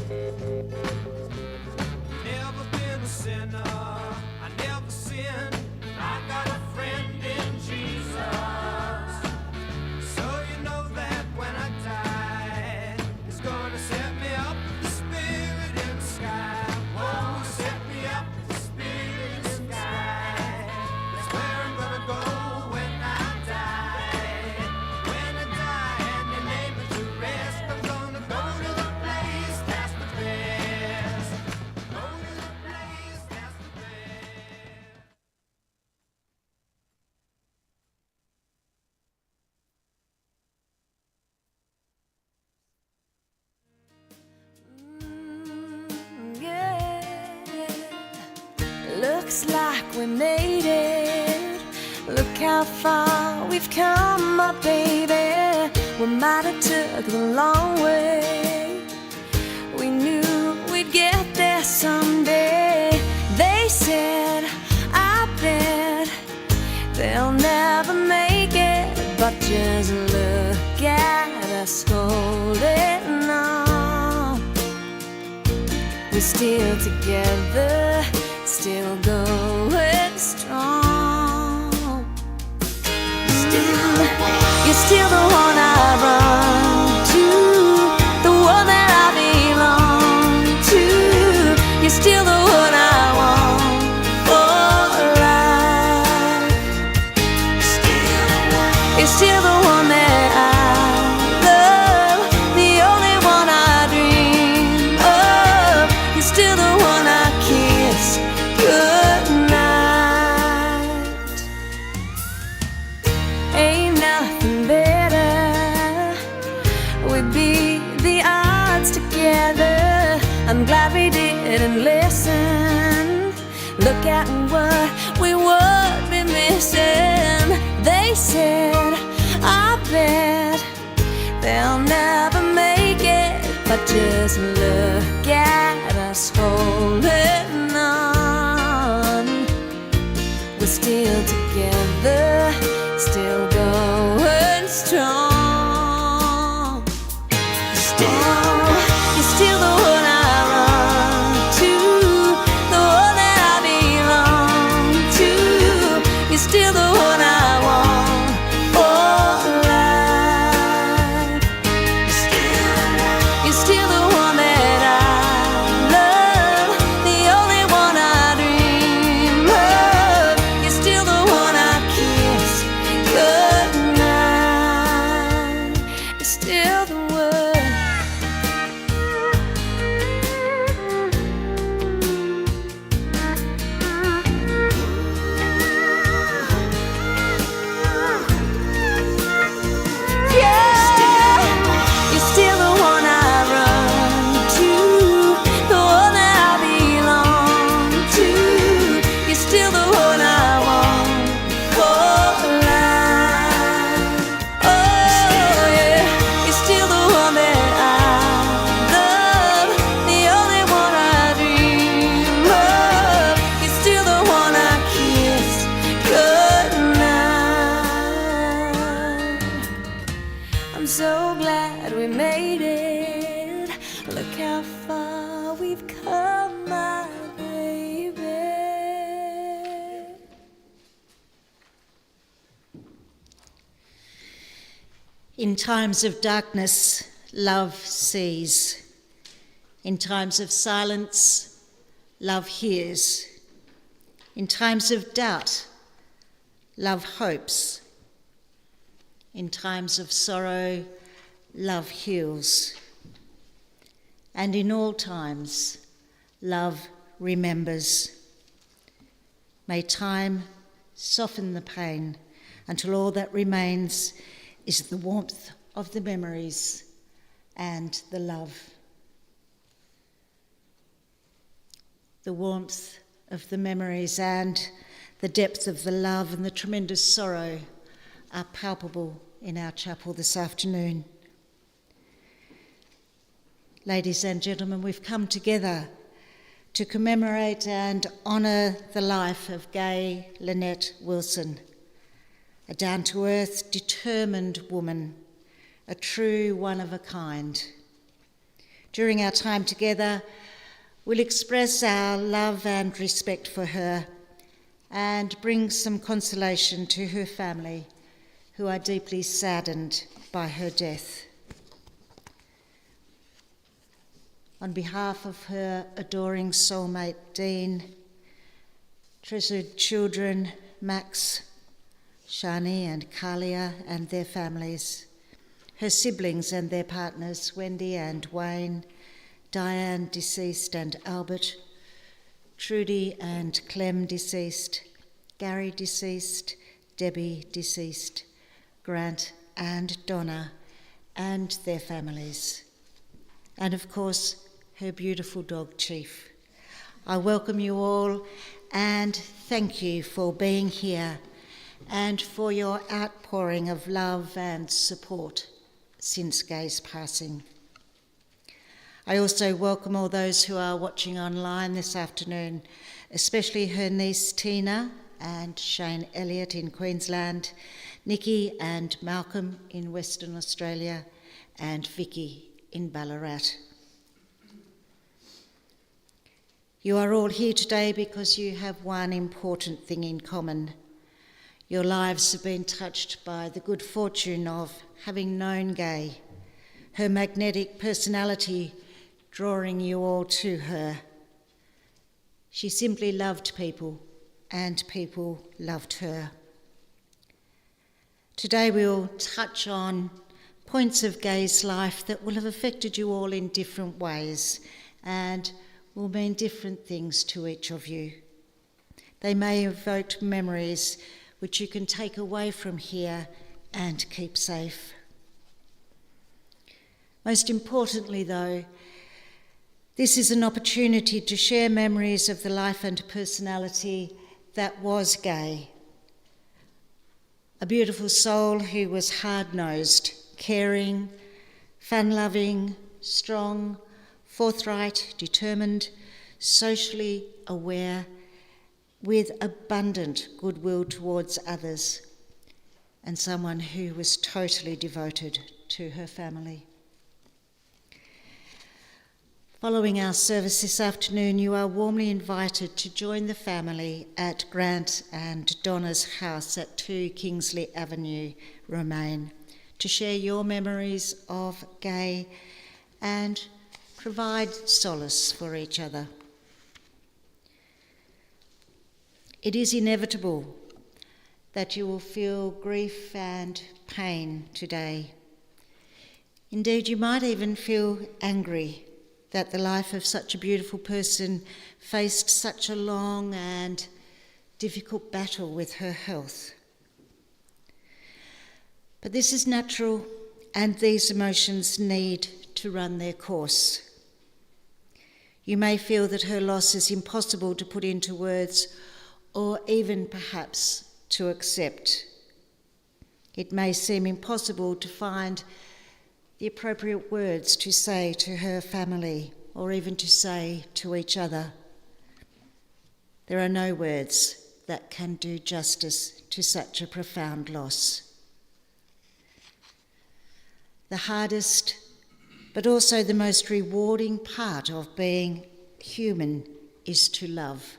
Never been a sinner, I never sinned. I got a friend in Jesus. So you know that when I die, He's gonna set me up, the Spirit in the sky. Oh, set me up, the Spirit in the sky. That's where I'm gonna go when I die. When I die and you lay me to rest, I'm gonna go to the place that's the best. Go to the place that's the best. Yeah, looks like we made it. Look how far we've come, my baby. We might have took the long way. We knew we'd get there someday. They said, I bet they'll never make it, but just look at us holding on. We're still together, still going strong. You're still the one I run to, the one that I belong to. You're still the one I want for life. You're still the one that I love, the only one I dream of. You're still the one I kiss goodnight. Ain't nothing better. We'd beat the odds together. I'm glad we didn't listen. Look at what we would be missing. They said, I bet they'll never make it, but just look at us holding on. We're still together, still going strong. You're still the one I run to, the one that I belong to. You're still the one I want for life. You're still the one that I love, the only one I dream of. You're still the one I kiss goodnight. You're still the one. You're still the one I run to, the one that I belong to. You're still the one I want for life. Oh yeah, you're still the one that I love, the only one I dream of. You're still the one I kiss goodnight. I'm so glad we made it. Look how far we've come, my baby. In times of darkness, love sees. In times of silence, love hears. In times of doubt, love hopes. In times of sorrow, love heals. And in all times, love remembers. May time soften the pain until all that remains is the warmth of the memories and the love. The warmth of the memories and the depth of the love and the tremendous sorrow are palpable in our chapel this afternoon. Ladies and gentlemen, we've come together to commemorate and honour the life of Gaye Lynette Wilson, a down-to-earth, determined woman, a true one of a kind. During our time together, we'll express our love and respect for her and bring some consolation to her family, who are deeply saddened by her death. On behalf of her adoring soulmate, Dean, treasured children, Max, Shani and Kalia and their families, her siblings and their partners, Wendy and Wayne, Diane, deceased, and Albert, Trudy and Clem, deceased, Gary, deceased, Debbie, deceased, Grant and Donna and their families, and of course her beautiful dog Chief. I welcome you all and thank you for being here and for your outpouring of love and support since Gaye's passing. I also welcome all those who are watching online this afternoon, especially her niece Tina and Shane Elliott in Queensland, Nikki and Malcolm in Western Australia, and Vicky in Ballarat. You are all here today because you have one important thing in common. Your lives have been touched by the good fortune of having known Gaye, her magnetic personality drawing you all to her. She simply loved people, and people loved her. Today we'll touch on points of Gaye's life that will have affected you all in different ways and will mean different things to each of you. They may evoke memories which you can take away from here and keep safe. Most importantly, though, this is an opportunity to share memories of the life and personality that was Gaye. A beautiful soul who was hard-nosed, caring, fun-loving, strong, forthright, determined, socially aware, with abundant goodwill towards others, and someone who was totally devoted to her family. Following our service this afternoon, you are warmly invited to join the family at Grant and Donna's house at 2 Kingsley Avenue, Romaine, to share your memories of Gaye and provide solace for each other. It is inevitable that you will feel grief and pain today. Indeed, you might even feel angry that the life of such a beautiful person faced such a long and difficult battle with her health. But this is natural, and these emotions need to run their course. You may feel that her loss is impossible to put into words or even perhaps to accept. It may seem impossible to find the appropriate words to say to her family or even to say to each other. There are no words that can do justice to such a profound loss. The hardest, but also the most rewarding part of being human is to love.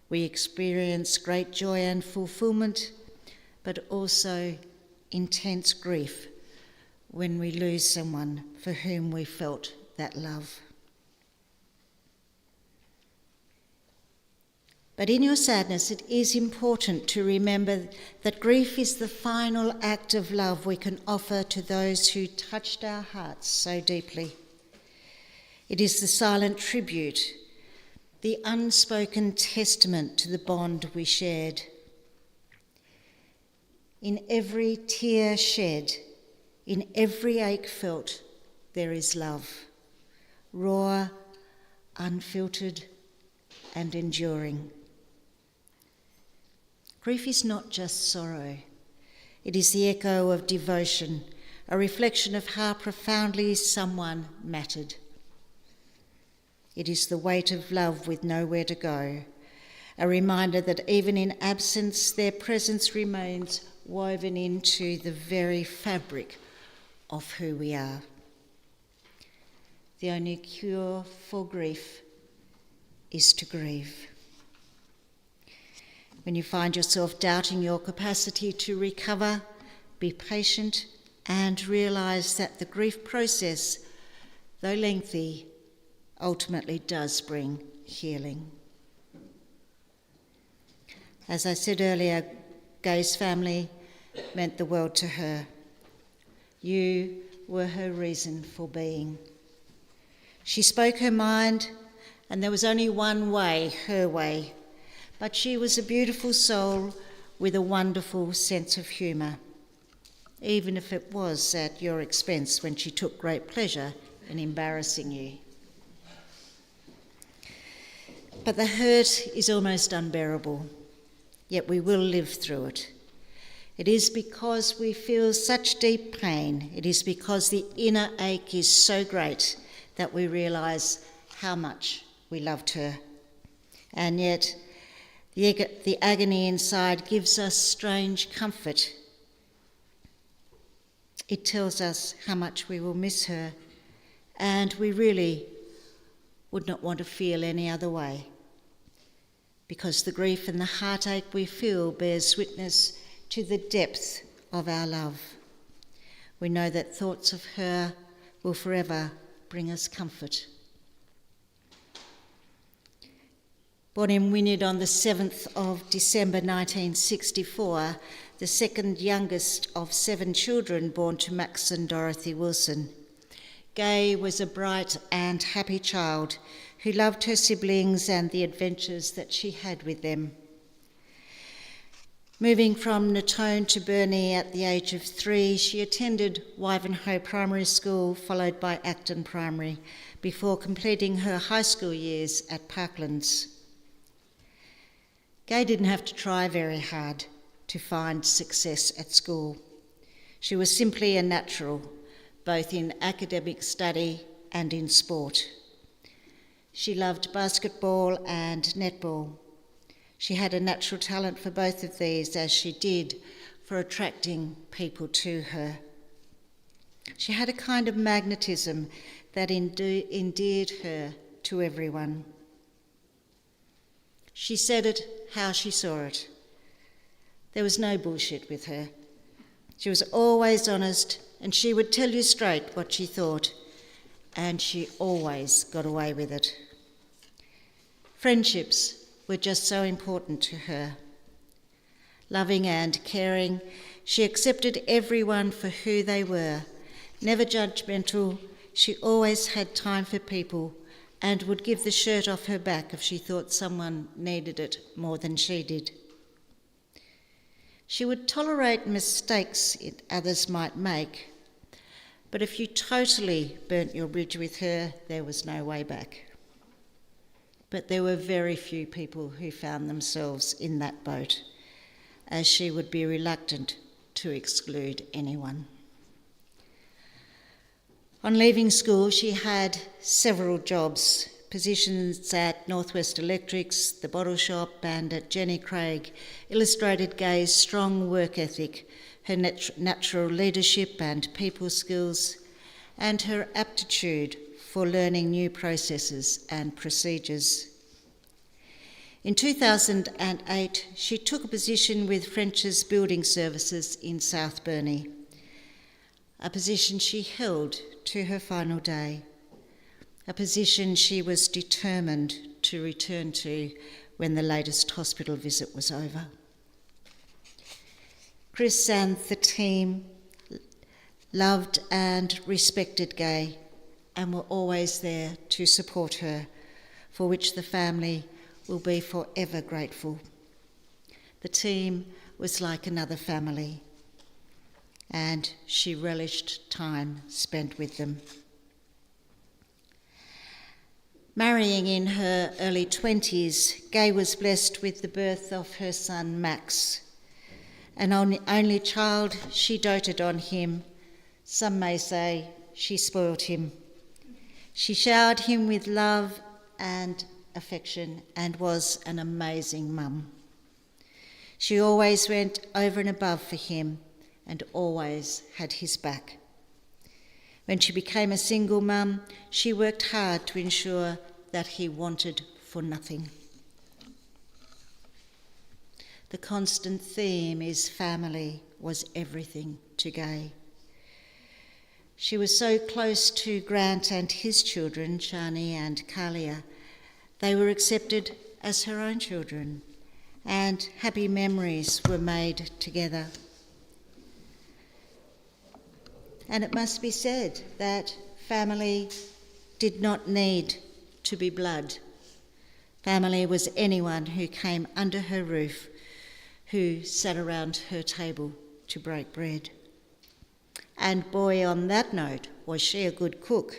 We experience great joy and fulfillment, but also intense grief when we lose someone for whom we felt that love. But in your sadness, it is important to remember that grief is the final act of love we can offer to those who touched our hearts so deeply. It is the silent tribute, the unspoken testament to the bond we shared. In every tear shed, in every ache felt, there is love, raw, unfiltered, and enduring. Grief is not just sorrow. It is the echo of devotion, a reflection of how profoundly someone mattered. It is the weight of love with nowhere to go, a reminder that even in absence, their presence remains woven into the very fabric of who we are. the only cure for grief is to grieve. When you find yourself doubting your capacity to recover, be patient and realise that the grief process, though lengthy, ultimately does bring healing. As I said earlier, Gaye's family meant the world to her. You were her reason for being. She spoke her mind, and there was only one way, her way. But she was a beautiful soul with a wonderful sense of humour, even if it was at your expense when she took great pleasure in embarrassing you. But the hurt is almost unbearable, yet we will live through it. It is because we feel such deep pain, it is because the inner ache is so great that we realise how much we loved her. And yet, the agony inside gives us strange comfort. It tells us how much we will miss her, and we really would not want to feel any other way, because the grief and the heartache we feel bears witness to the depth of our love. We know that thoughts of her will forever bring us comfort. Born in Wynyard on the 7th of December 1964, the second youngest of 7 children born to Max and Dorothy Wilson, Gaye was a bright and happy child who loved her siblings and the adventures that she had with them. Moving from Natone to Burnie at the age of 3, she attended Wivenhoe Primary School, followed by Acton Primary, before completing her high school years at Parklands. Gaye didn't have to try very hard to find success at school. She was simply a natural, both in academic study and in sport. She loved basketball and netball. She had a natural talent for both of these, as she did for attracting people to her. She had a kind of magnetism that endeared her to everyone. She said it how she saw it. There was no bullshit with her. She was always honest, and she would tell you straight what she thought, and she always got away with it. Friendships were just so important to her. Loving and caring, she accepted everyone for who they were. Never judgmental, she always had time for people and would give the shirt off her back if she thought someone needed it more than she did. She would tolerate mistakes others might make, but if you totally burnt your bridge with her, there was no way back. But there were very few people who found themselves in that boat, as she would be reluctant to exclude anyone. On leaving school, she had several jobs, positions at Northwest Electrics, the Bottle Shop, and at Jenny Craig, illustrated Gaye's strong work ethic, her natural leadership and people skills, and her aptitude for learning new processes and procedures. In 2008, she took a position with French's Building Services in South Burnie, a position she held to her final day, a position she was determined to return to when the latest hospital visit was over. Chris and the team loved and respected Gaye and were always there to support her, for which the family will be forever grateful. The team was like another family, and she relished time spent with them. Marrying in her early 20s, Gaye was blessed with the birth of her son Max. An only child, she doted on him. Some may say she spoiled him. She showered him with love and affection and was an amazing mum. She always went over and above for him and always had his back. When she became a single mum, she worked hard to ensure that he wanted for nothing. The constant theme is family was everything to Gaye. She was so close to Grant and his children, Shani and Kalia. They were accepted as her own children, and happy memories were made together. And it must be said that family did not need to be blood. Family was anyone who came under her roof, who sat around her table to break bread. And boy, on that note, was she a good cook.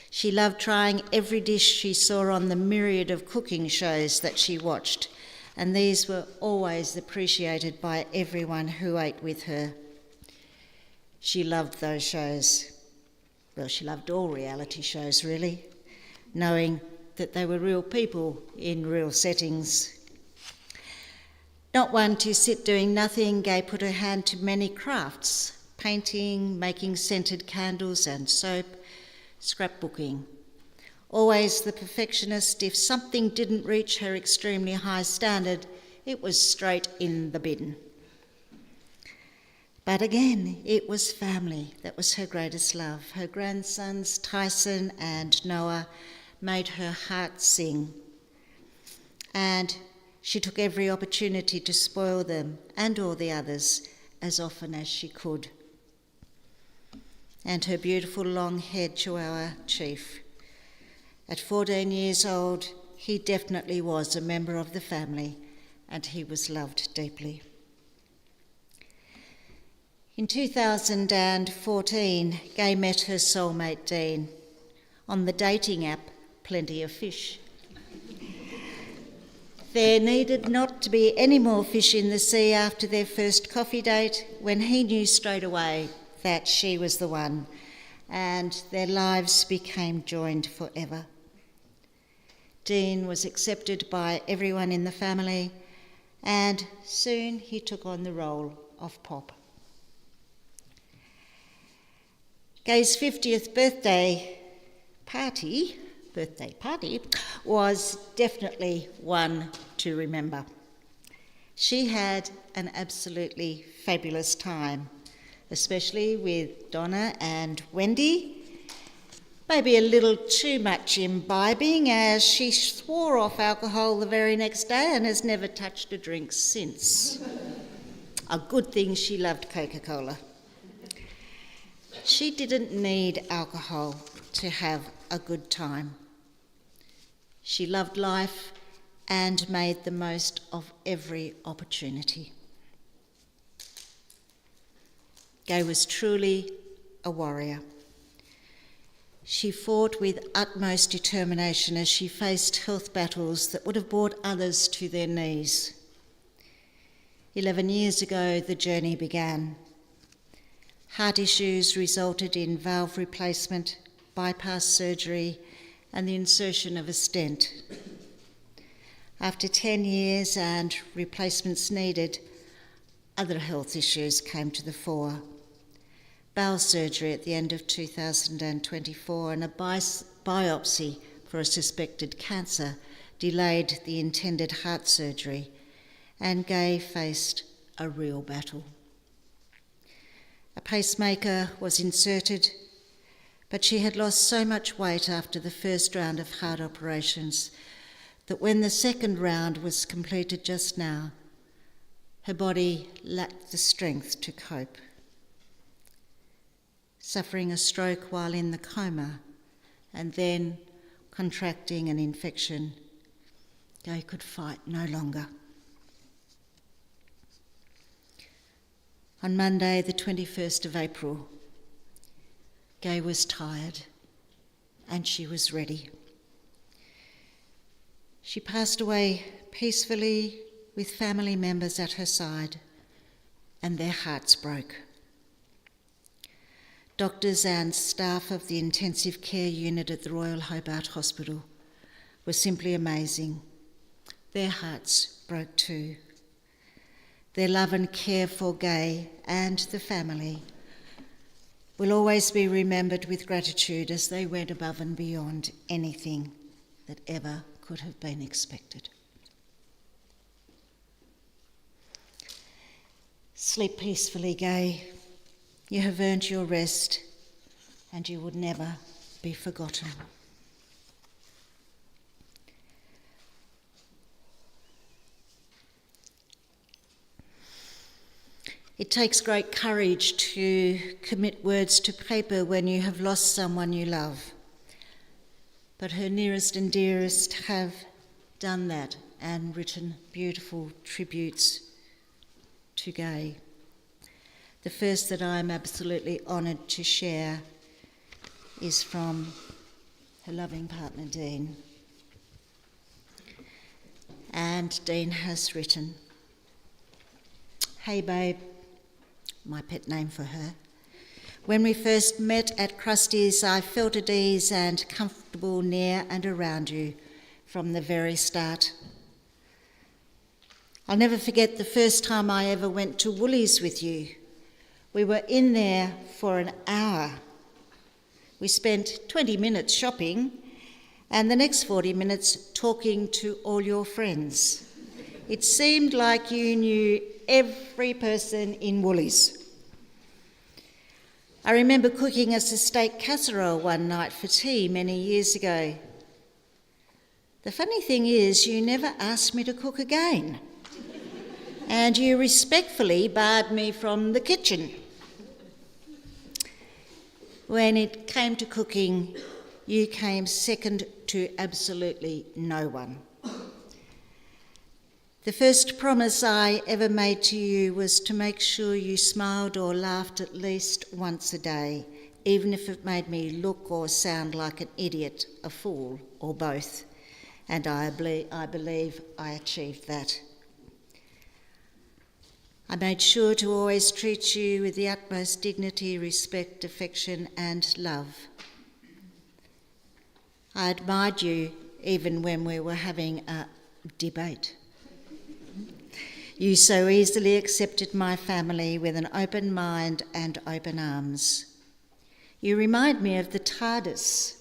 She loved trying every dish she saw on the myriad of cooking shows that she watched, and these were always appreciated by everyone who ate with her. She loved those shows. Well, she loved all reality shows, really, knowing that they were real people in real settings. Not one to sit doing nothing, Gaye put her hand to many crafts: painting, making scented candles and soap, scrapbooking. Always the perfectionist, if something didn't reach her extremely high standard, it was straight in the bin. But again, it was family that was her greatest love. Her grandsons, Tyson and Noah, made her heart sing. And she took every opportunity to spoil them and all the others as often as she could. And her beautiful long-haired Chihuahua Chief. At 14 years old, he definitely was a member of the family, and he was loved deeply. In 2014, Gaye met her soulmate Dean on the dating app Plenty of Fish. There needed not to be any more fish in the sea after their first coffee date, when he knew straight away that she was the one, and their lives became joined forever. Dean was accepted by everyone in the family, and soon he took on the role of Pop. Gaye's 50th birthday party was definitely one to remember. She had an absolutely fabulous time, especially with Donna and Wendy. Maybe a little too much imbibing, as she swore off alcohol the very next day and has never touched a drink since. A good thing she loved Coca-Cola. She didn't need alcohol to have a good time. She loved life and made the most of every opportunity. Gaye was truly a warrior. She fought with utmost determination as she faced health battles that would have brought others to their knees. 11 years ago, the journey began. Heart issues resulted in valve replacement, bypass surgery, and the insertion of a stent. After 10 years and replacements needed, other health issues came to the fore. Bowel surgery at the end of 2024 and a biopsy for a suspected cancer delayed the intended heart surgery, and Gaye faced a real battle. A pacemaker was inserted, but she had lost so much weight after the first round of heart operations that when the second round was completed just now, her body lacked the strength to cope. Suffering a stroke while in the coma and then contracting an infection, Gaye could fight no longer. On Monday, the 21st of April, Gaye was tired and she was ready. She passed away peacefully with family members at her side, and their hearts broke. Doctors and staff of the intensive care unit at the Royal Hobart Hospital were simply amazing. Their hearts broke too. Their love and care for Gaye and the family will always be remembered with gratitude as they went above and beyond anything that ever could have been expected. Sleep peacefully, Gaye. You have earned your rest, and you would never be forgotten. It takes great courage to commit words to paper when you have lost someone you love. But her nearest and dearest have done that and written beautiful tributes to Gaye. The first that I'm absolutely honoured to share is from her loving partner, Dean. And Dean has written, "Hey babe," my pet name for her. "When we first met at Krusty's, I felt at ease and comfortable near and around you from the very start. I'll never forget the first time I ever went to Woolies with you. We were in there for an hour. We spent 20 minutes shopping and the next 40 minutes talking to all your friends. It seemed like you knew every person in Woolies. I remember cooking us a steak casserole one night for tea many years ago. The funny thing is, you never asked me to cook again, and you respectfully barred me from the kitchen. When it came to cooking, you came second to absolutely no one. The first promise I ever made to you was to make sure you smiled or laughed at least once a day, even if it made me look or sound like an idiot, a fool, or both. And I believe I achieved that. I made sure to always treat you with the utmost dignity, respect, affection, and love. I admired you even when we were having a debate. You so easily accepted my family with an open mind and open arms. You remind me of the TARDIS.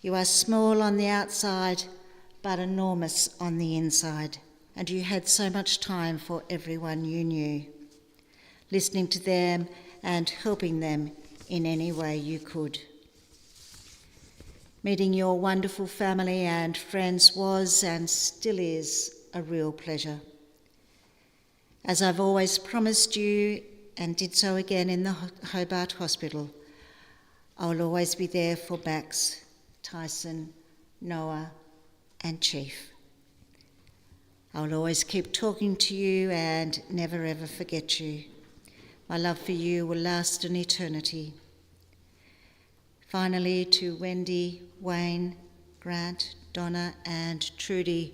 You are small on the outside, but enormous on the inside, and you had so much time for everyone you knew, listening to them and helping them in any way you could. Meeting your wonderful family and friends was and still is a real pleasure. As I've always promised you, and did so again in the Hobart Hospital, I will always be there for Max, Tyson, Noah, and Chief. I will always keep talking to you and never ever forget you. My love for you will last an eternity. Finally, to Wendy, Wayne, Grant, Donna, and Trudy,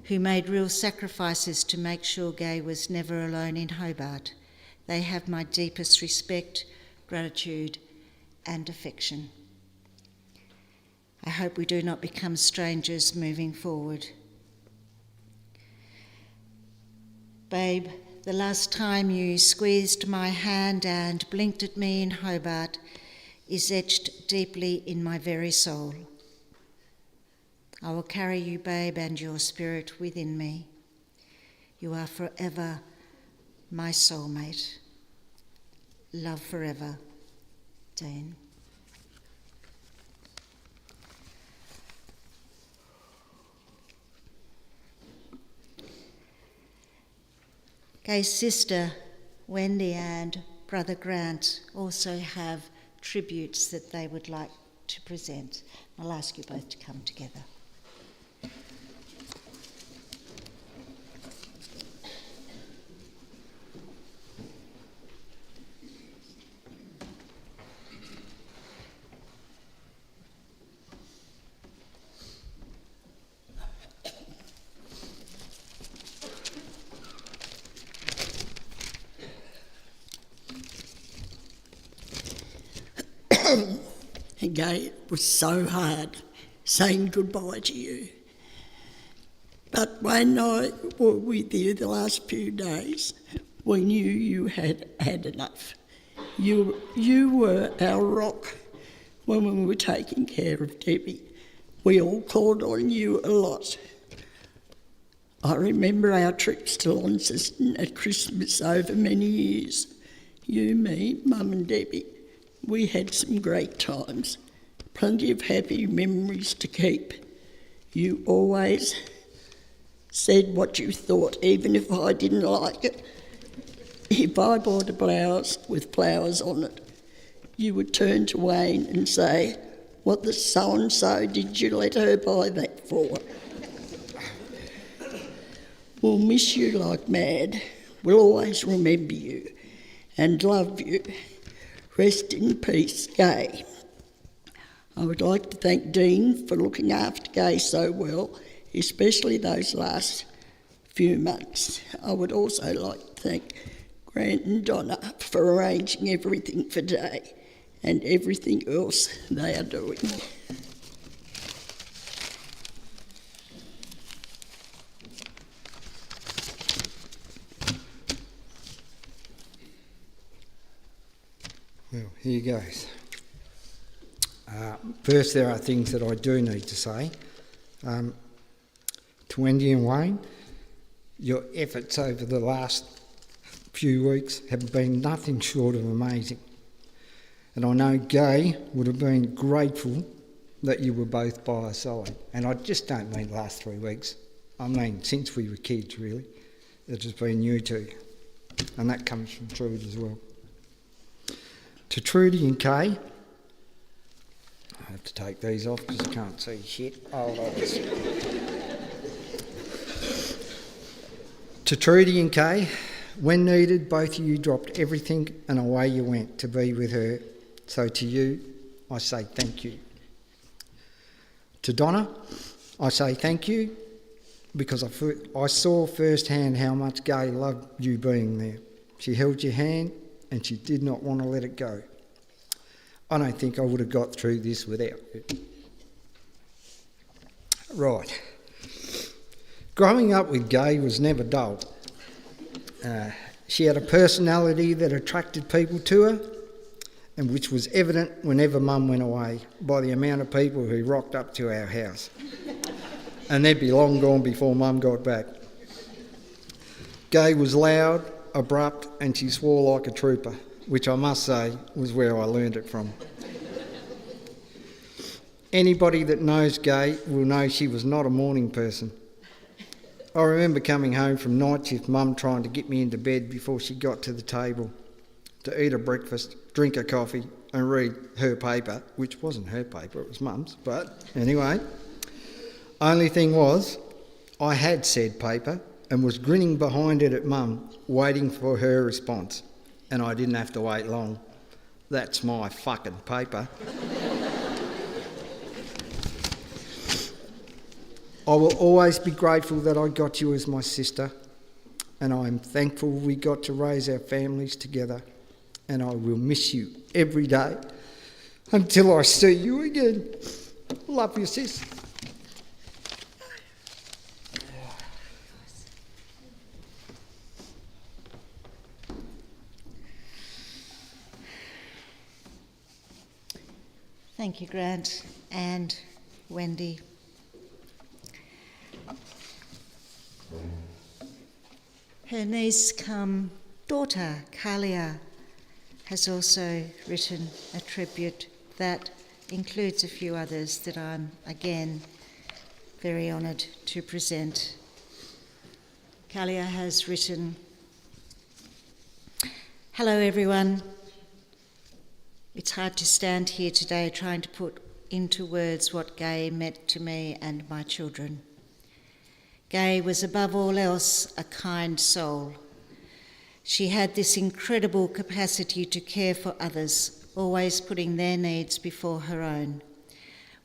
who made real sacrifices to make sure Gaye was never alone in Hobart. They have my deepest respect, gratitude, and affection. I hope we do not become strangers moving forward. Babe, the last time you squeezed my hand and blinked at me in Hobart is etched deeply in my very soul. I will carry you, babe, and your spirit within me. You are forever my soulmate. Love forever, Dean. Gaye's sister, Wendy, and brother Grant also have tributes that they would like to present. I'll ask you both to come together. And Gaye, it was so hard saying goodbye to you. But when I was with you the last few days, we knew you had had enough. You were our rock when we were taking care of Debbie. We all called on you a lot. I remember our trips to Launceston at Christmas over many years. You, me, Mum and Debbie. We had some great times. Plenty of happy memories to keep. You always said what you thought, even if I didn't like it. If I bought a blouse with flowers on it, you would turn to Wayne and say, "What the so-and-so did you let her buy that for?" We'll miss you like mad. We'll always remember you and love you. Rest in peace, Gaye. I would like to thank Dean for looking after Gaye so well, especially those last few months. I would also like to thank Grant and Donna for arranging everything for today and everything else they are doing. Well, here goes. First, there are things that I do need to say. To Wendy and Wayne, your efforts over the last few weeks have been nothing short of amazing. And I know Gaye would have been grateful that you were both by her side. And I just don't mean the last 3 weeks. I mean since we were kids, really. It has been you two. And that comes from Trude as well. To Trudy and Kay, I have to take these off because I can't see shit. To Trudy and Kay, when needed, both of you dropped everything and away you went to be with her. So to you, I say thank you. To Donna, I say thank you because I saw firsthand how much Gaye loved you being there. She held your hand and she did not want to let it go. I don't think I would have got through this without you. Right. Growing up with Gaye was never dull. She had a personality that attracted people to her, and which was evident whenever Mum went away by the amount of people who rocked up to our house. And they'd be long gone before Mum got back. Gaye was loud, abrupt, and she swore like a trooper, which I must say was where I learned it from. Anybody that knows Gaye will know she was not a morning person. I remember coming home from night shift, Mum trying to get me into bed before she got to the table to eat a breakfast, drink a coffee and read her paper, which wasn't her paper, it was Mum's, but anyway. Only thing was, I had said paper and was grinning behind it at Mum, waiting for her response. And I didn't have to wait long. That's my fucking paper. I will always be grateful that I got you as my sister, and I am thankful we got to raise our families together, and I will miss you every day until I see you again. Love you, sis. Thank you, Grant and Wendy. Her niece cum daughter, Kalia, has also written a tribute that includes a few others that I'm, again, very honoured to present. Kalia has written, "Hello everyone. It's hard to stand here today trying to put into words what Gaye meant to me and my children. Gaye was above all else a kind soul. She had this incredible capacity to care for others, always putting their needs before her own.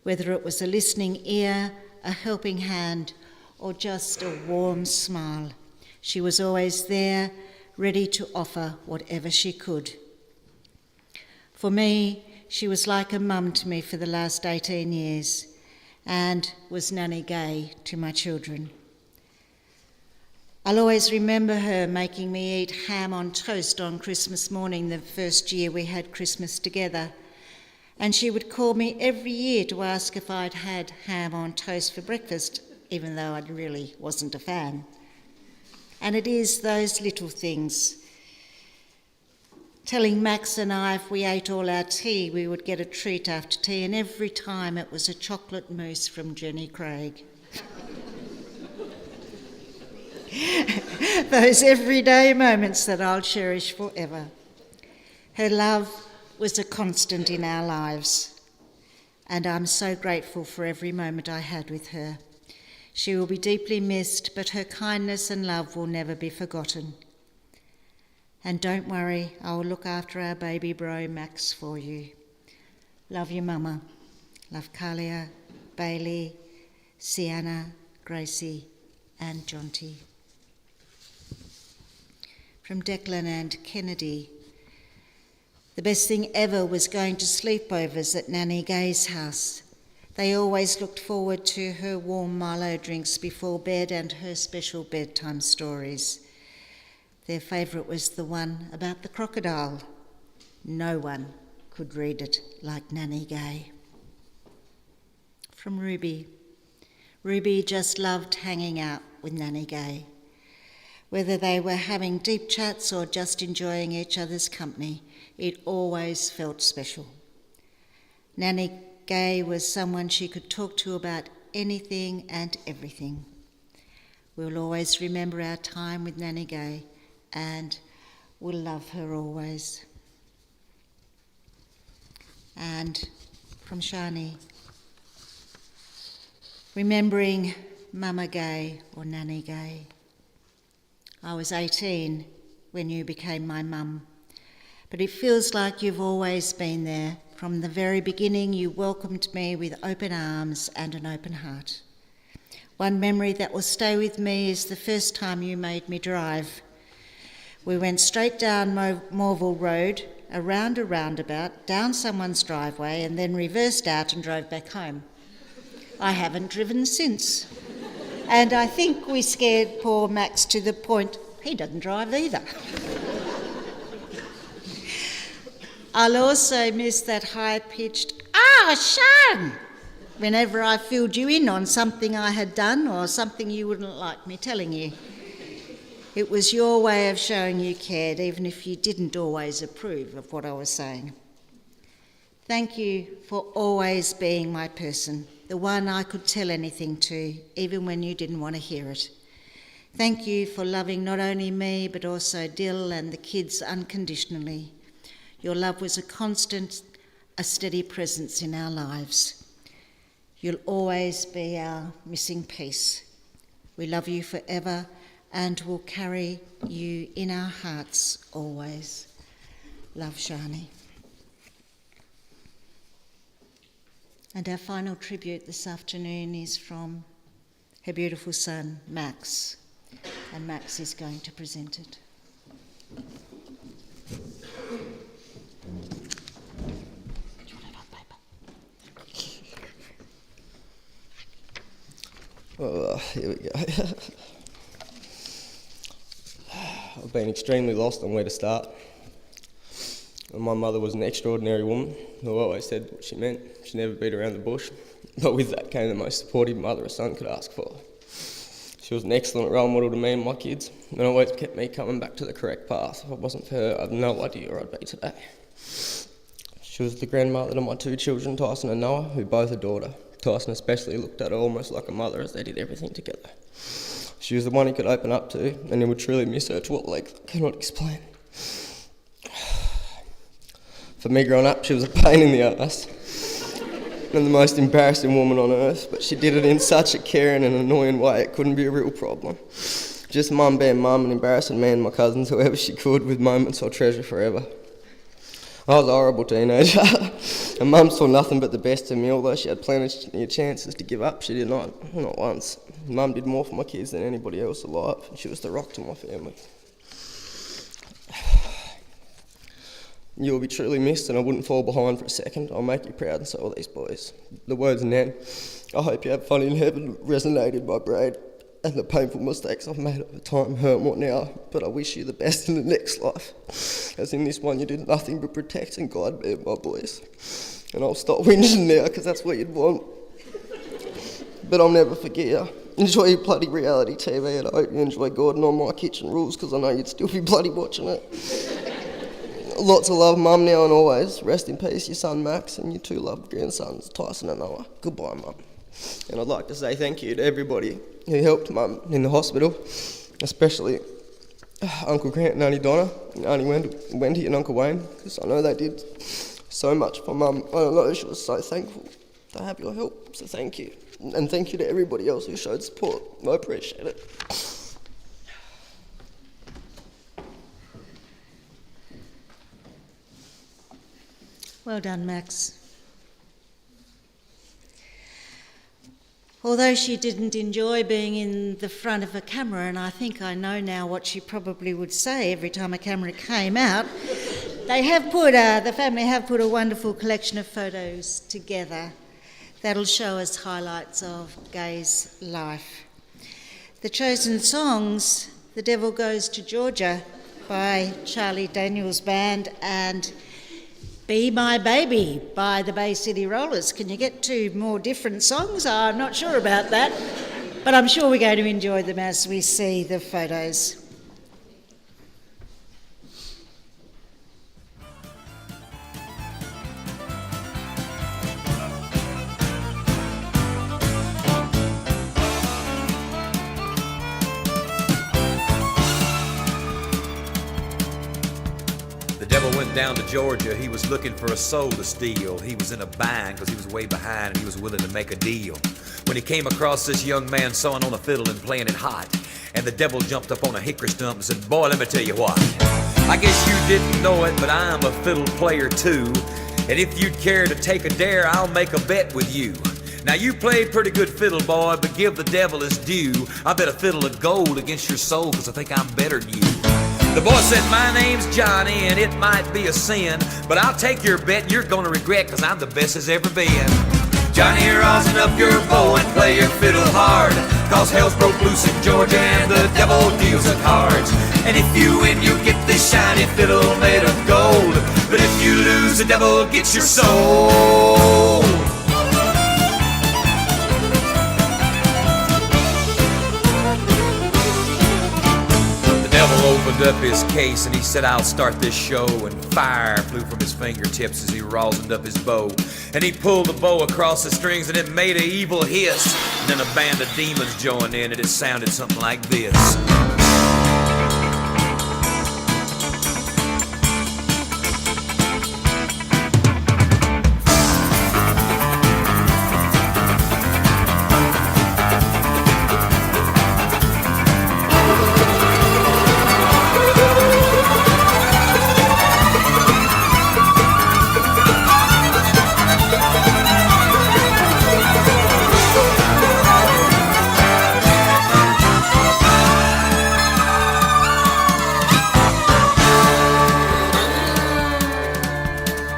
Whether it was a listening ear, a helping hand, or just a warm smile, she was always there, ready to offer whatever she could. For me, she was like a mum to me for the last 18 years and was Nanny Gaye to my children. I'll always remember her making me eat ham on toast on Christmas morning, the first year we had Christmas together. And she would call me every year to ask if I'd had ham on toast for breakfast, even though I really wasn't a fan. And it is those little things. Telling Max and I if we ate all our tea, we would get a treat after tea, and every time it was a chocolate mousse from Jenny Craig. Those everyday moments that I'll cherish forever. Her love was a constant in our lives, and I'm so grateful for every moment I had with her. She will be deeply missed, but her kindness and love will never be forgotten. And don't worry, I will look after our baby bro Max for you. Love you, Mama. Love Kalia, Bailey, Sienna, Gracie, and Jonty. From Declan and Kennedy. The best thing ever was going to sleepovers at Nanny Gaye's house. They always looked forward to her warm Milo drinks before bed and her special bedtime stories. Their favourite was the one about the crocodile. No one could read it like Nanny Gaye. From Ruby. Ruby just loved hanging out with Nanny Gaye. Whether they were having deep chats or just enjoying each other's company, it always felt special. Nanny Gaye was someone she could talk to about anything and everything. We'll always remember our time with Nanny Gaye, and we'll love her always. And from Shani, remembering Mama Gaye or Nanny Gaye. I was 18 when you became my mum, but it feels like you've always been there. From the very beginning, you welcomed me with open arms and an open heart. One memory that will stay with me is the first time you made me drive. We went straight down Morville Road, around a roundabout, down someone's driveway, and then reversed out and drove back home. I haven't driven since. And I think we scared poor Max to the point he doesn't drive either. I'll also miss that high-pitched, Sean, whenever I filled you in on something I had done or something you wouldn't like me telling you. It was your way of showing you cared, even if you didn't always approve of what I was saying. Thank you for always being my person, the one I could tell anything to, even when you didn't want to hear it. Thank you for loving not only me, but also Dill and the kids unconditionally. Your love was a constant, a steady presence in our lives. You'll always be our missing piece. We love you forever and will carry you in our hearts always. Love, Shani. And our final tribute this afternoon is from her beautiful son, Max. And Max is going to present it. Here we go. I've been extremely lost on where to start. My mother was an extraordinary woman who always said what she meant. She never beat around the bush, but with that came the most supportive mother a son could ask for. She was an excellent role model to me and my kids, and always kept me coming back to the correct path. If it wasn't for her, I've no idea where I'd be today. She was the grandmother to my two children, Tyson and Noah, who both adored her. Tyson especially looked at her almost like a mother as they did everything together. She was the one he could open up to, and he would truly miss her to what length I cannot explain. For me growing up, she was a pain in the ass and the most embarrassing woman on earth, but she did it in such a caring and annoying way it couldn't be a real problem. Just mum being mum and embarrassing me and my cousins whoever she could with moments I'll treasure forever. I was a horrible teenager, and Mum saw nothing but the best in me. Although she had plenty of chances to give up, she did not once. Mum did more for my kids than anybody else alive, and she was the rock to my family. You will be truly missed, and I wouldn't fall behind for a second. I'll make you proud, and so will these boys. The words Nan, I hope you have fun in heaven, resonated my brain and the painful mistakes I've made over time hurt more now, but I wish you the best in the next life. As in this one, you did nothing but protect and guide me and my boys. And I'll stop whinging now, because that's what you'd want. But I'll never forget you. Enjoy your bloody reality TV, and I hope you enjoy Gordon on My Kitchen Rules, because I know you'd still be bloody watching it. Lots of love, Mum, now and always. Rest in peace, your son Max, and your two loved grandsons, Tyson and Noah. Goodbye, Mum. And I'd like to say thank you to everybody who helped Mum in the hospital, especially Uncle Grant and Auntie Donna, and Auntie Wendy and Uncle Wayne, because I know they did so much for Mum. I know she was so thankful to have your help, so thank you. And thank you to everybody else who showed support. I appreciate it. Well done, Max. Although she didn't enjoy being in the front of a camera, and I think I know now what she probably would say every time a camera came out, the family have put a wonderful collection of photos together that'll show us highlights of Gaye's life. The chosen songs, The Devil Goes to Georgia by Charlie Daniels Band and Be My Baby by the Bay City Rollers. Can you get two more different songs? I'm not sure about that, but I'm sure we're going to enjoy them as we see the photos. The devil went down to Georgia, he was looking for a soul to steal. He was in a bind because he was way behind and he was willing to make a deal. When he came across this young man sawing on a fiddle and playing it hot, and the devil jumped up on a hickory stump and said, "Boy, let me tell you what. I guess you didn't know it, but I'm a fiddle player too. And if you'd care to take a dare, I'll make a bet with you. Now you play pretty good fiddle, boy, but give the devil his due. I bet a fiddle of gold against your soul, because I think I'm better than you." The boy said, "My name's Johnny, and it might be a sin, but I'll take your bet you're gonna regret, because I'm the best as ever been. Johnny, rosin up your bow and play your fiddle hard, cause hell's broke loose in Georgia and the devil deals the cards. And if you win, you get this shiny fiddle made of gold, but if you lose, the devil gets your soul." The devil opened up his case and he said, "I'll start this show," and fire flew from his fingertips as he rosined up his bow. And he pulled the bow across the strings and it made an evil hiss. And then a band of demons joined in and it sounded something like this.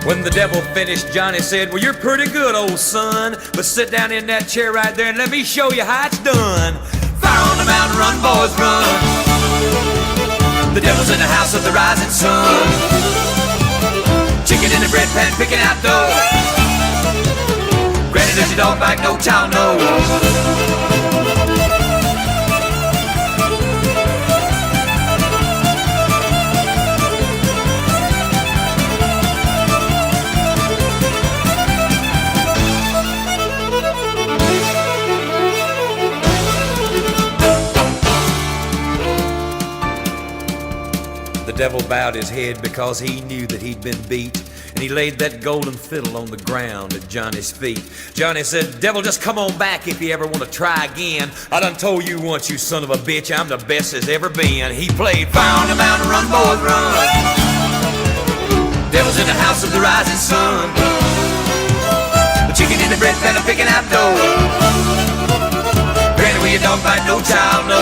When the devil finished, Johnny said, "Well, you're pretty good, old son, but sit down in that chair right there and let me show you how it's done. Fire on the mountain, run, boys, run. The devil's in the house of the rising sun. Chicken in the bread pan, picking out dough. Granny, does your dog bite? No child, no." The devil bowed his head because he knew that he'd been beat, and he laid that golden fiddle on the ground at Johnny's feet. Johnny said, "Devil, just come on back if you ever want to try again. I done told you once, you son of a bitch, I'm the best as ever been." He played "Fire on the mountain, run, boys, run. Devil's in the house of the rising sun. The chicken in the bread pan, picking out dough. Granny, will your dog bite? No child, no."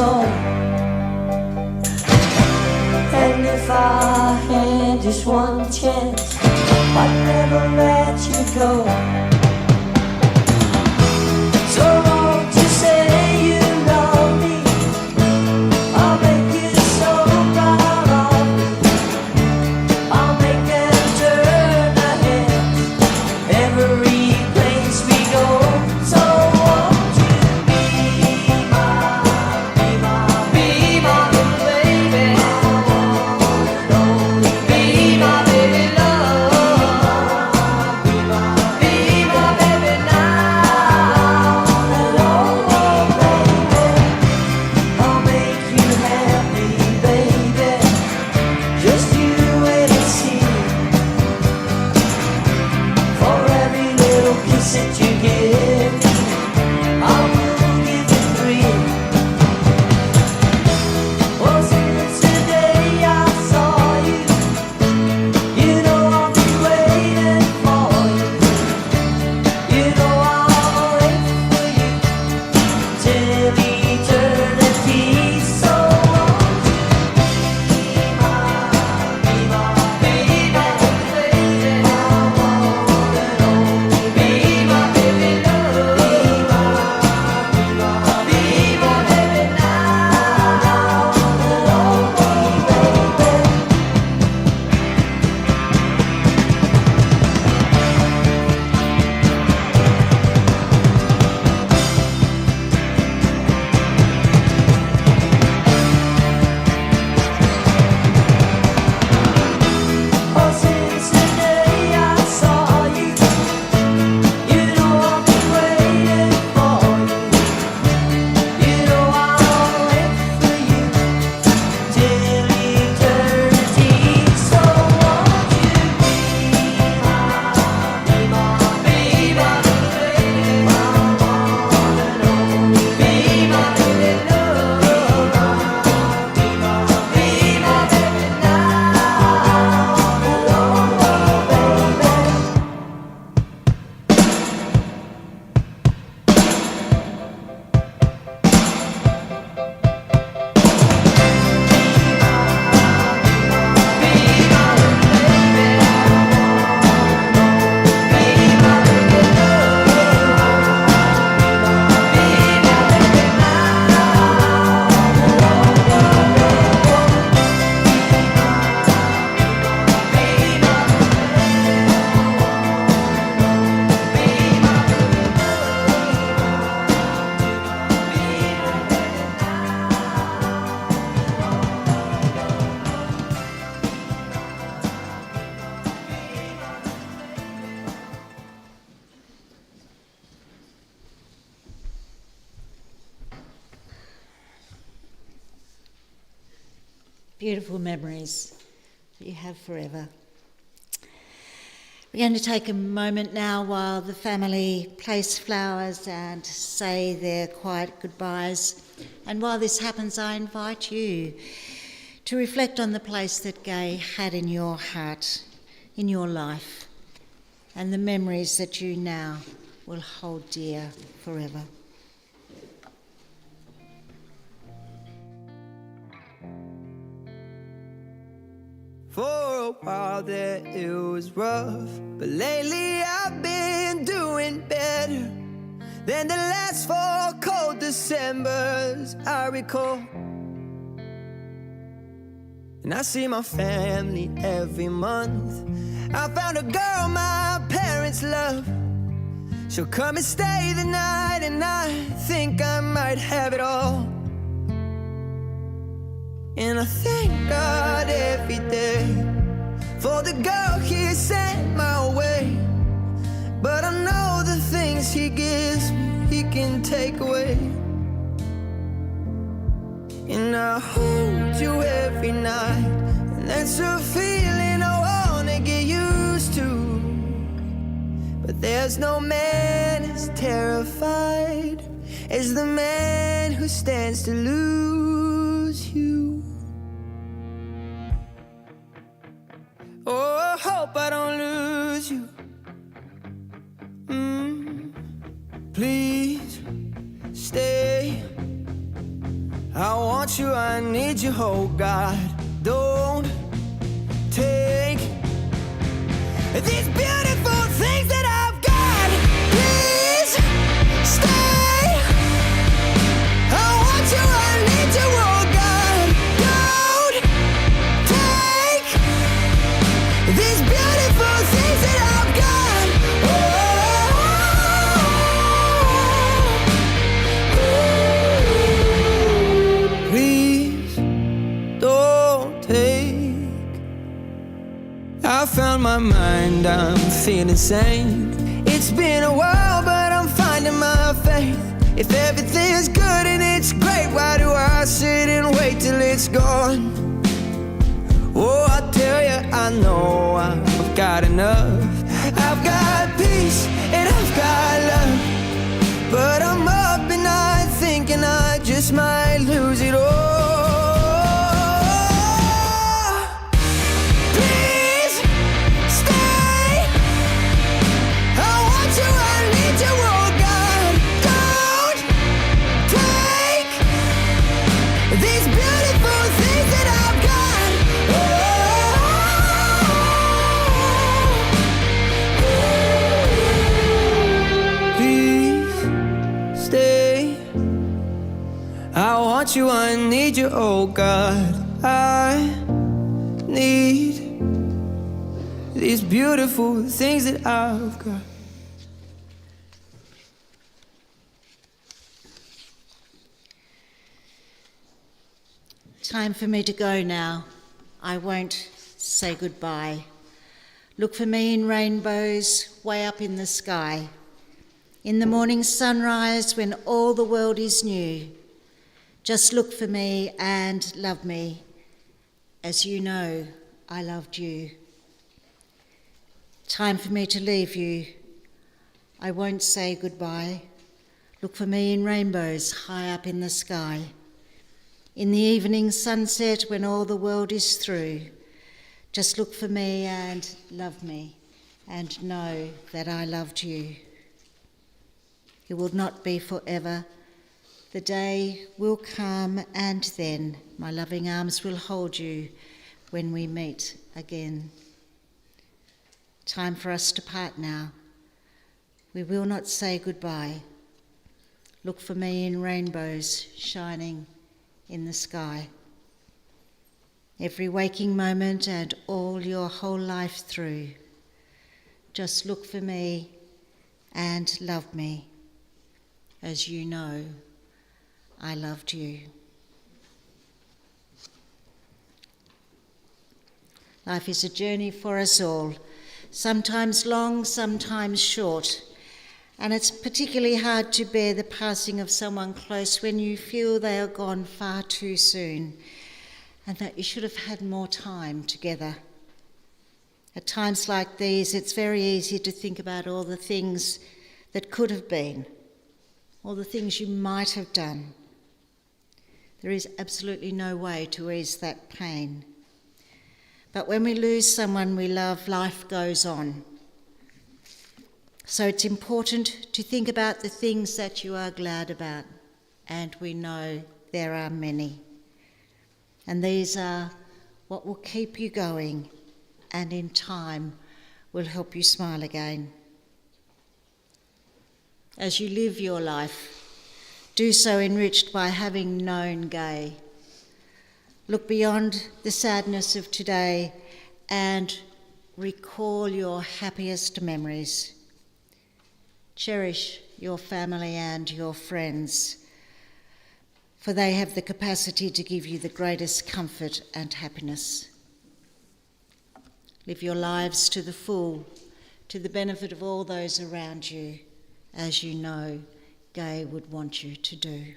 song. And if I had just one chance, I'd never let you go. So won't you say you love me? I'll make you so proud of me. I'll make them turn their heads every place we go. So won't you be my little baby? Be my baby love. Be my baby now. Oh, baby, I'll make you happy, baby. Just you wait and see. For every little kiss that you give me, I will give you 3. Well, since the day I saw you, you know I'll be waiting for you. You know I'll wait for you till eternity. So won't you be my baby, baby? I wanna only be my baby love. Be my baby now. Oh, baby. Oh, since the day I saw you, you know I'll be waiting for you. You know I'll wait for you till eternity. So won't you be my baby, baby? I wanna only be my baby love. Be my baby now. Beautiful memories that you have forever. We're going to take a moment now while the family place flowers and say their quiet goodbyes. And while this happens, I invite you to reflect on the place that Gaye had in your heart, in your life, and the memories that you now will hold dear forever. For a while there it was rough, but lately I've been doing better than the last 4 cold Decembers I recall. And I see my family every month. I found a girl my parents love. She'll come and stay the night, and I think I might have it all. And I thank God every day for the girl He sent my way. But I know the things He gives me, He can take away. And I hold you every night, and that's a feeling I wanna get used to. But there's no man as terrified as the man who stands to lose you. Oh, I hope I don't lose you. Please stay. I want you, I need you, oh God. Don't take these beautiful things that I've got. Please stay. I want you, I need you, oh God. Don't take these beautiful things that I've got. Please don't take. I found my mind, I'm feeling sane. It's been a while, but I'm finding my faith. If everything's good and it's great, why do I sit and wait till it's gone? Oh, I tell you, I know I've got enough. I've got peace and I've got love, but I'm up at night thinking I just might lose it all. Please stay. I want you, I need you, oh God. Don't take these beautiful things that I've got. Please stay. I want you, I need you, oh God. I need these beautiful things that I've got. Time for me to go now. I won't say goodbye. Look for me in rainbows way up in the sky. In the morning sunrise when all the world is new. Just look for me and love me, as you know I loved you. Time for me to leave you. I won't say goodbye. Look for me in rainbows high up in the sky. In the evening sunset when all the world is through. Just look for me and love me and know that I loved you. It will not be forever. The day will come and then my loving arms will hold you when we meet again. Time for us to part now. We will not say goodbye. Look for me in rainbows shining in the sky. Every waking moment and all your whole life through. Just look for me and love me, as you know I loved you. Life is a journey for us all, sometimes long, sometimes short, and it's particularly hard to bear the passing of someone close when you feel they are gone far too soon and that you should have had more time together. At times like these, it's very easy to think about all the things that could have been, all the things you might have done. There is absolutely no way to ease that pain. But when we lose someone we love, life goes on. So it's important to think about the things that you are glad about, and we know there are many. And these are what will keep you going and in time will help you smile again. As you live your life, do so enriched by having known Gaye. Look beyond the sadness of today and recall your happiest memories. Cherish your family and your friends, for they have the capacity to give you the greatest comfort and happiness. Live your lives to the full, to the benefit of all those around you, as you know Gaye would want you to do.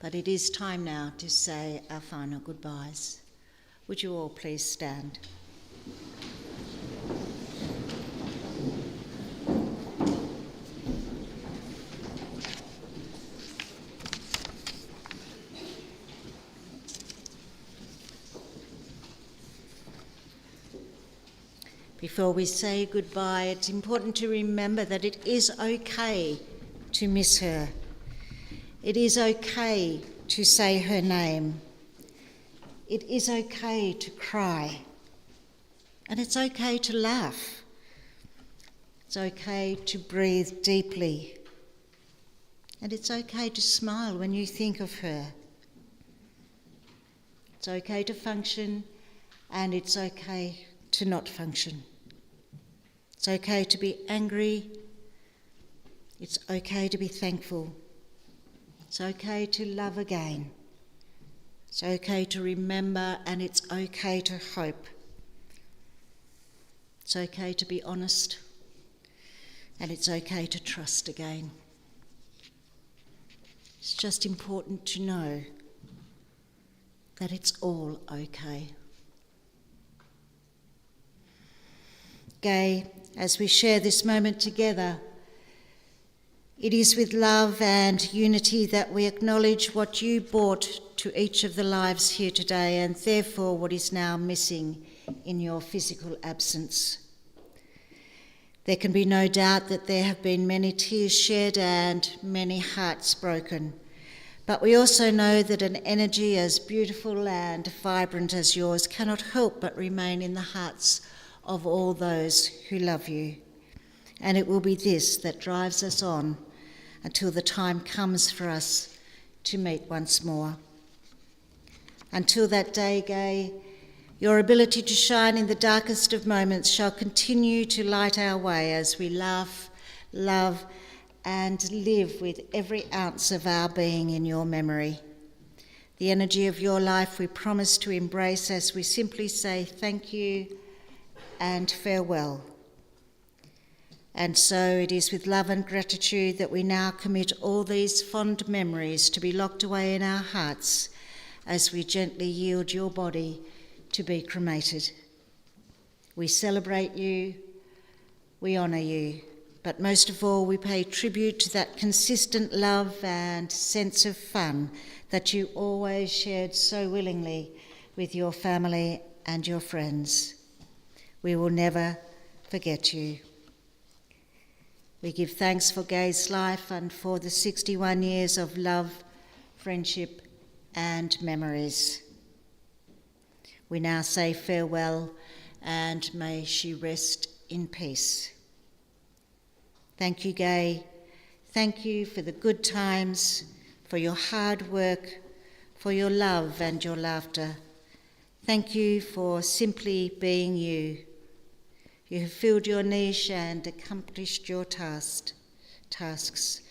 But it is time now to say our final goodbyes. Would you all please stand? Before we say goodbye, it's important to remember that it is okay to miss her. It is okay to say her name. It is okay to cry. And it's okay to laugh. It's okay to breathe deeply. And it's okay to smile when you think of her. It's okay to function, and it's okay to not function. It's okay to be angry. It's okay to be thankful. It's okay to love again. It's okay to remember, and it's okay to hope. It's okay to be honest, and it's okay to trust again. It's just important to know that it's all okay. Gaye, as we share this moment together, it is with love and unity that we acknowledge what you brought to each of the lives here today, and therefore what is now missing in your physical absence. There can be no doubt that there have been many tears shed and many hearts broken. But we also know that an energy as beautiful and vibrant as yours cannot help but remain in the hearts of all those who love you. And it will be this that drives us on until the time comes for us to meet once more. Until that day, Gaye, your ability to shine in the darkest of moments shall continue to light our way as we laugh, love, and live with every ounce of our being in your memory. The energy of your life we promise to embrace as we simply say thank you and farewell. And so it is with love and gratitude that we now commit all these fond memories to be locked away in our hearts as we gently yield your body to be cremated. We celebrate you, we honour you, but most of all we pay tribute to that consistent love and sense of fun that you always shared so willingly with your family and your friends. We will never forget you. We give thanks for Gaye's life and for the 61 years of love, friendship, and memories. We now say farewell, and may she rest in peace. Thank you, Gaye. Thank you for the good times, for your hard work, for your love and your laughter. Thank you for simply being you. You have filled your niche and accomplished your tasks.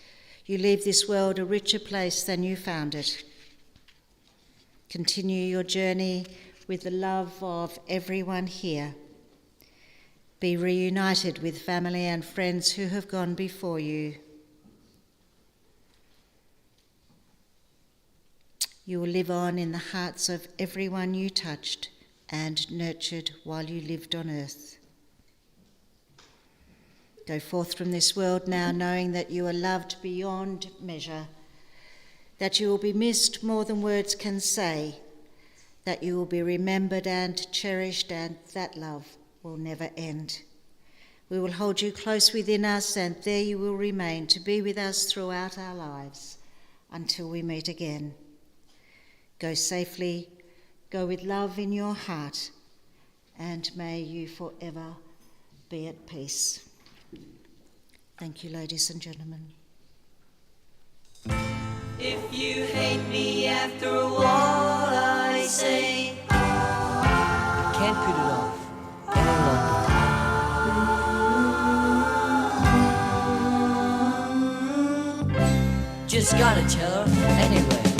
You leave this world a richer place than you found it. Continue your journey with the love of everyone here. Be reunited with family and friends who have gone before you. You will live on in the hearts of everyone you touched and nurtured while you lived on earth. Go forth from this world now knowing that you are loved beyond measure, that you will be missed more than words can say, that you will be remembered and cherished, and that love will never end. We will hold you close within us, and there you will remain to be with us throughout our lives until we meet again. Go safely, go with love in your heart, and may you forever be at peace. Thank you, ladies and gentlemen. If you hate me after all I say, Can't put it off any longer. Just gotta tell her anyway.